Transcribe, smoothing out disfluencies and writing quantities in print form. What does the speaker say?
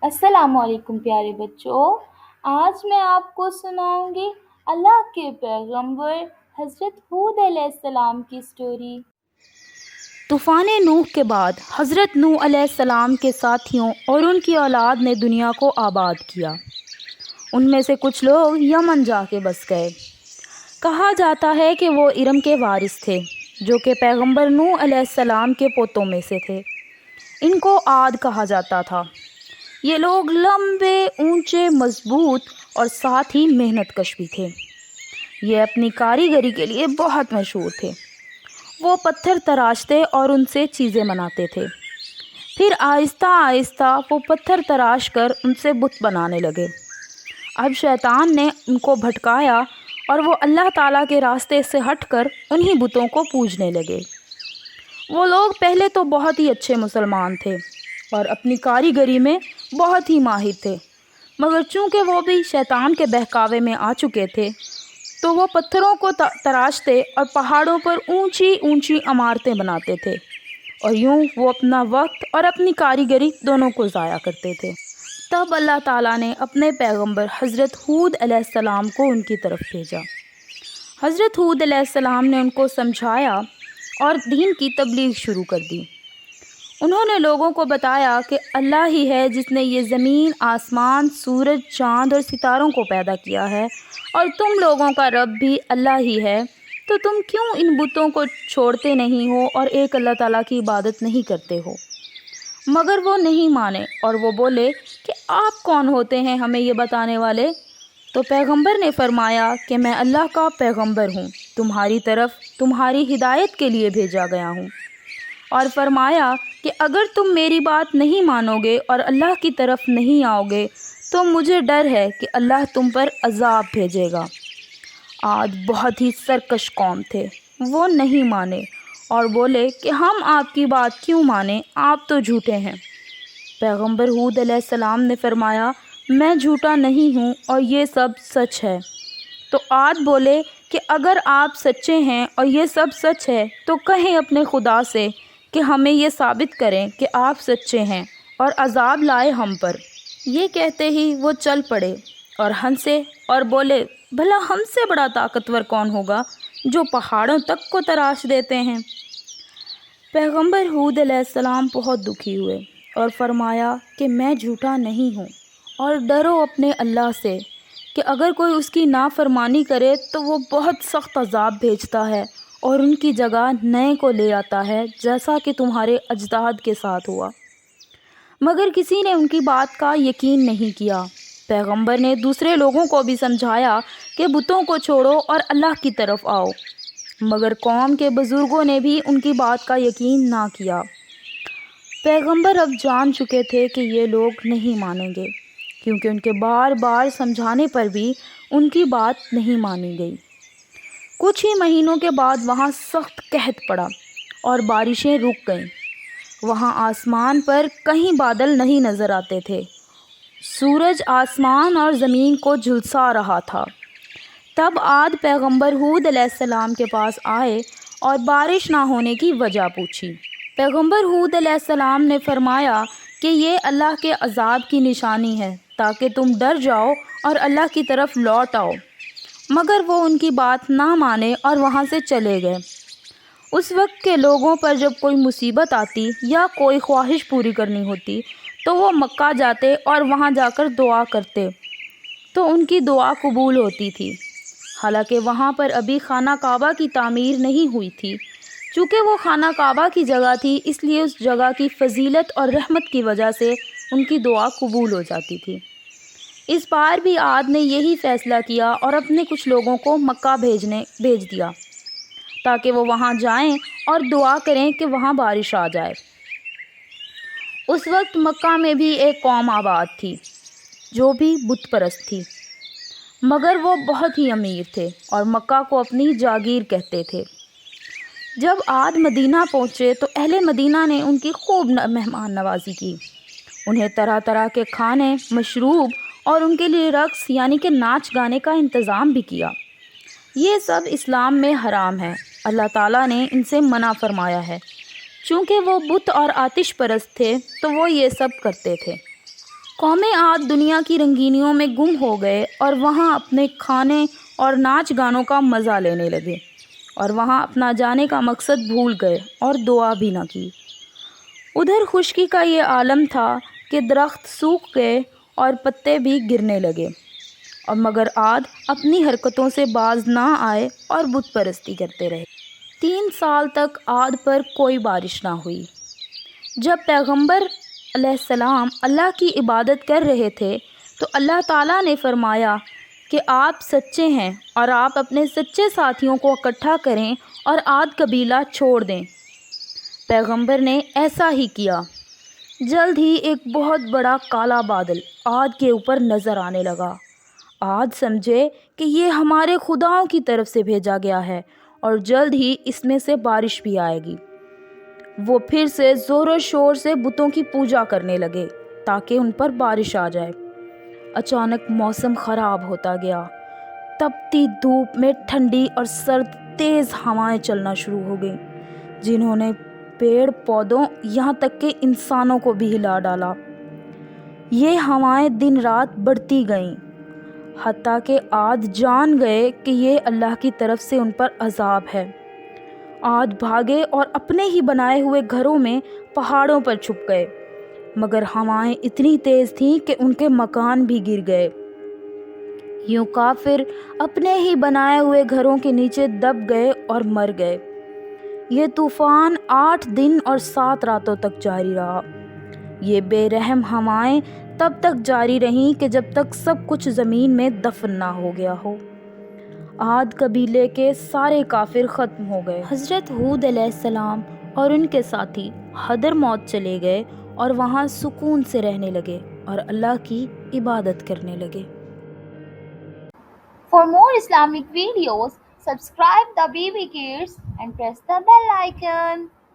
السلام علیکم پیارے بچوں، آج میں آپ کو سناؤں گی اللہ کے پیغمبر حضرت ہود علیہ السلام کی سٹوری۔ طوفان نوح کے بعد حضرت نوح علیہ السلام کے ساتھیوں اور ان کی اولاد نے دنیا کو آباد کیا۔ ان میں سے کچھ لوگ یمن جا کے بس گئے۔ کہا جاتا ہے کہ وہ ارم کے وارث تھے جو کہ پیغمبر نوح علیہ السلام کے پوتوں میں سے تھے۔ ان کو عاد کہا جاتا تھا۔ یہ لوگ لمبے، اونچے، مضبوط اور ساتھ ہی محنت کش بھی تھے۔ یہ اپنی کاریگری کے لیے بہت مشہور تھے۔ وہ پتھر تراشتے اور ان سے چیزیں بناتے تھے۔ پھر آہستہ آہستہ وہ پتھر تراش کر ان سے بت بنانے لگے۔ اب شیطان نے ان کو بھٹکایا اور وہ اللہ تعالیٰ کے راستے سے ہٹ کر انہی بتوں کو پوجنے لگے۔ وہ لوگ پہلے تو بہت ہی اچھے مسلمان تھے اور اپنی کاریگری میں بہت ہی ماہر تھے، مگر چونکہ وہ بھی شیطان کے بہکاوے میں آ چکے تھے تو وہ پتھروں کو تراشتے اور پہاڑوں پر اونچی اونچی عمارتیں بناتے تھے، اور یوں وہ اپنا وقت اور اپنی کاریگری دونوں کو ضائع کرتے تھے۔ تب اللہ تعالیٰ نے اپنے پیغمبر حضرت ہود علیہ السلام کو ان کی طرف بھیجا۔ حضرت ہود علیہ السلام نے ان کو سمجھایا اور دین کی تبلیغ شروع کر دی۔ انہوں نے لوگوں کو بتایا کہ اللہ ہی ہے جس نے یہ زمین، آسمان، سورج، چاند اور ستاروں کو پیدا کیا ہے، اور تم لوگوں کا رب بھی اللہ ہی ہے، تو تم کیوں ان بتوں کو چھوڑتے نہیں ہو اور ایک اللہ تعالیٰ کی عبادت نہیں کرتے ہو؟ مگر وہ نہیں مانے اور وہ بولے کہ آپ کون ہوتے ہیں ہمیں یہ بتانے والے؟ تو پیغمبر نے فرمایا کہ میں اللہ کا پیغمبر ہوں، تمہاری طرف تمہاری ہدایت کے لیے بھیجا گیا ہوں، اور فرمایا کہ اگر تم میری بات نہیں مانو گے اور اللہ کی طرف نہیں آؤ گے تو مجھے ڈر ہے کہ اللہ تم پر عذاب بھیجے گا۔ عاد بہت ہی سرکش قوم تھے۔ وہ نہیں مانے اور بولے کہ ہم آپ کی بات کیوں مانیں، آپ تو جھوٹے ہیں۔ پیغمبر ہود علیہ السلام نے فرمایا میں جھوٹا نہیں ہوں اور یہ سب سچ ہے۔ تو عاد بولے کہ اگر آپ سچے ہیں اور یہ سب سچ ہے تو کہیں اپنے خدا سے کہ ہمیں یہ ثابت کریں کہ آپ سچے ہیں اور عذاب لائے ہم پر۔ یہ کہتے ہی وہ چل پڑے اور ہنسے اور بولے بھلا ہم سے بڑا طاقتور کون ہوگا جو پہاڑوں تک کو تراش دیتے ہیں۔ پیغمبر ہود علیہ السلام بہت دکھی ہوئے اور فرمایا کہ میں جھوٹا نہیں ہوں، اور ڈرو اپنے اللہ سے کہ اگر کوئی اس کی نافرمانی کرے تو وہ بہت سخت عذاب بھیجتا ہے اور ان کی جگہ نئے کو لے آتا ہے، جیسا کہ تمہارے اجداد کے ساتھ ہوا۔ مگر کسی نے ان کی بات کا یقین نہیں کیا۔ پیغمبر نے دوسرے لوگوں کو بھی سمجھایا کہ بتوں کو چھوڑو اور اللہ کی طرف آؤ، مگر قوم کے بزرگوں نے بھی ان کی بات کا یقین نہ کیا۔ پیغمبر اب جان چکے تھے کہ یہ لوگ نہیں مانیں گے، کیونکہ ان کے بار بار سمجھانے پر بھی ان کی بات نہیں مانی گئی۔ کچھ ہی مہینوں کے بعد وہاں سخت قحط پڑا اور بارشیں رک گئیں۔ وہاں آسمان پر کہیں بادل نہیں نظر آتے تھے۔ سورج آسمان اور زمین کو جھلسا رہا تھا۔ تب عاد پیغمبر ہود علیہ السلام کے پاس آئے اور بارش نہ ہونے کی وجہ پوچھی۔ پیغمبر ہود علیہ السلام نے فرمایا کہ یہ اللہ کے عذاب کی نشانی ہے تاکہ تم ڈر جاؤ اور اللہ کی طرف لوٹ آؤ۔ مگر وہ ان کی بات نہ مانے اور وہاں سے چلے گئے۔ اس وقت کے لوگوں پر جب کوئی مصیبت آتی یا کوئی خواہش پوری کرنی ہوتی تو وہ مکہ جاتے اور وہاں جا کر دعا کرتے تو ان کی دعا قبول ہوتی تھی۔ حالانکہ وہاں پر ابھی خانہ کعبہ کی تعمیر نہیں ہوئی تھی۔ چونکہ وہ خانہ کعبہ کی جگہ تھی اس لیے اس جگہ کی فضیلت اور رحمت کی وجہ سے ان کی دعا قبول ہو جاتی تھی۔ اس بار بھی عاد نے یہی فیصلہ کیا اور اپنے کچھ لوگوں کو مکہ بھیج دیا تاکہ وہ وہاں جائیں اور دعا کریں کہ وہاں بارش آ جائے۔ اس وقت مکہ میں بھی ایک قوم آباد تھی جو بھی بت پرست تھی، مگر وہ بہت ہی امیر تھے اور مکہ کو اپنی جاگیر کہتے تھے۔ جب عاد مدینہ پہنچے تو اہل مدینہ نے ان کی خوب مہمان نوازی کی۔ انہیں طرح طرح کے کھانے، مشروب اور ان کے لیے رقص یعنی کہ ناچ گانے کا انتظام بھی کیا۔ یہ سب اسلام میں حرام ہے، اللہ تعالیٰ نے ان سے منع فرمایا ہے۔ چونکہ وہ بت اور آتش پرست تھے تو وہ یہ سب کرتے تھے۔ قوم عاد دنیا کی رنگینیوں میں گم ہو گئے اور وہاں اپنے کھانے اور ناچ گانوں کا مزہ لینے لگے، اور وہاں اپنا جانے کا مقصد بھول گئے اور دعا بھی نہ کی۔ ادھر خشکی کا یہ عالم تھا کہ درخت سوکھ گئے اور پتے بھی گرنے لگے، اور مگر عاد اپنی حرکتوں سے باز نہ آئے اور بت پرستی کرتے رہے۔ 3 سال تک عاد پر کوئی بارش نہ ہوئی۔ جب پیغمبر علیہ السلام اللہ کی عبادت کر رہے تھے تو اللہ تعالیٰ نے فرمایا کہ آپ سچے ہیں اور آپ اپنے سچے ساتھیوں کو اکٹھا کریں اور عاد قبیلہ چھوڑ دیں۔ پیغمبر نے ایسا ہی کیا۔ جلد ہی ایک بہت بڑا کالا بادل عاد کے اوپر نظر آنے لگا۔ عاد سمجھے کہ یہ ہمارے خداؤں کی طرف سے بھیجا گیا ہے اور جلد ہی اس میں سے بارش بھی آئے گی۔ وہ پھر سے زور و شور سے بتوں کی پوجا کرنے لگے تاکہ ان پر بارش آ جائے۔ اچانک موسم خراب ہوتا گیا۔ تپتی دھوپ میں ٹھنڈی اور سرد تیز ہوائیں چلنا شروع ہو گئیں، جنہوں نے پیڑ پودوں یہاں تک کہ انسانوں کو بھی ہلا ڈالا۔ یہ ہوائیں دن رات بڑھتی گئیں، حتیٰ کہ عاد جان گئے کہ یہ اللہ کی طرف سے ان پر عذاب ہے۔ عاد بھاگے اور اپنے ہی بنائے ہوئے گھروں میں پہاڑوں پر چھپ گئے، مگر ہوائیں اتنی تیز تھیں کہ ان کے مکان بھی گر گئے۔ یوں کافر اپنے ہی بنائے ہوئے گھروں کے نیچے دب گئے اور مر گئے۔ یہ طوفان 8 دن اور 7 راتوں تک جاری رہا۔ یہ بے رحم ہوائیں تب تک جاری رہیں کہ جب تک سب کچھ زمین میں دفن نہ ہو گیا ہو۔ عاد قبیلے کے سارے کافر ختم ہو گئے۔ حضرت ہود علیہ السلام اور ان کے ساتھی حضر موت چلے گئے اور وہاں سکون سے رہنے لگے اور اللہ کی عبادت کرنے لگے۔ For more Islamic videos, subscribe the BB Kids and press the bell icon.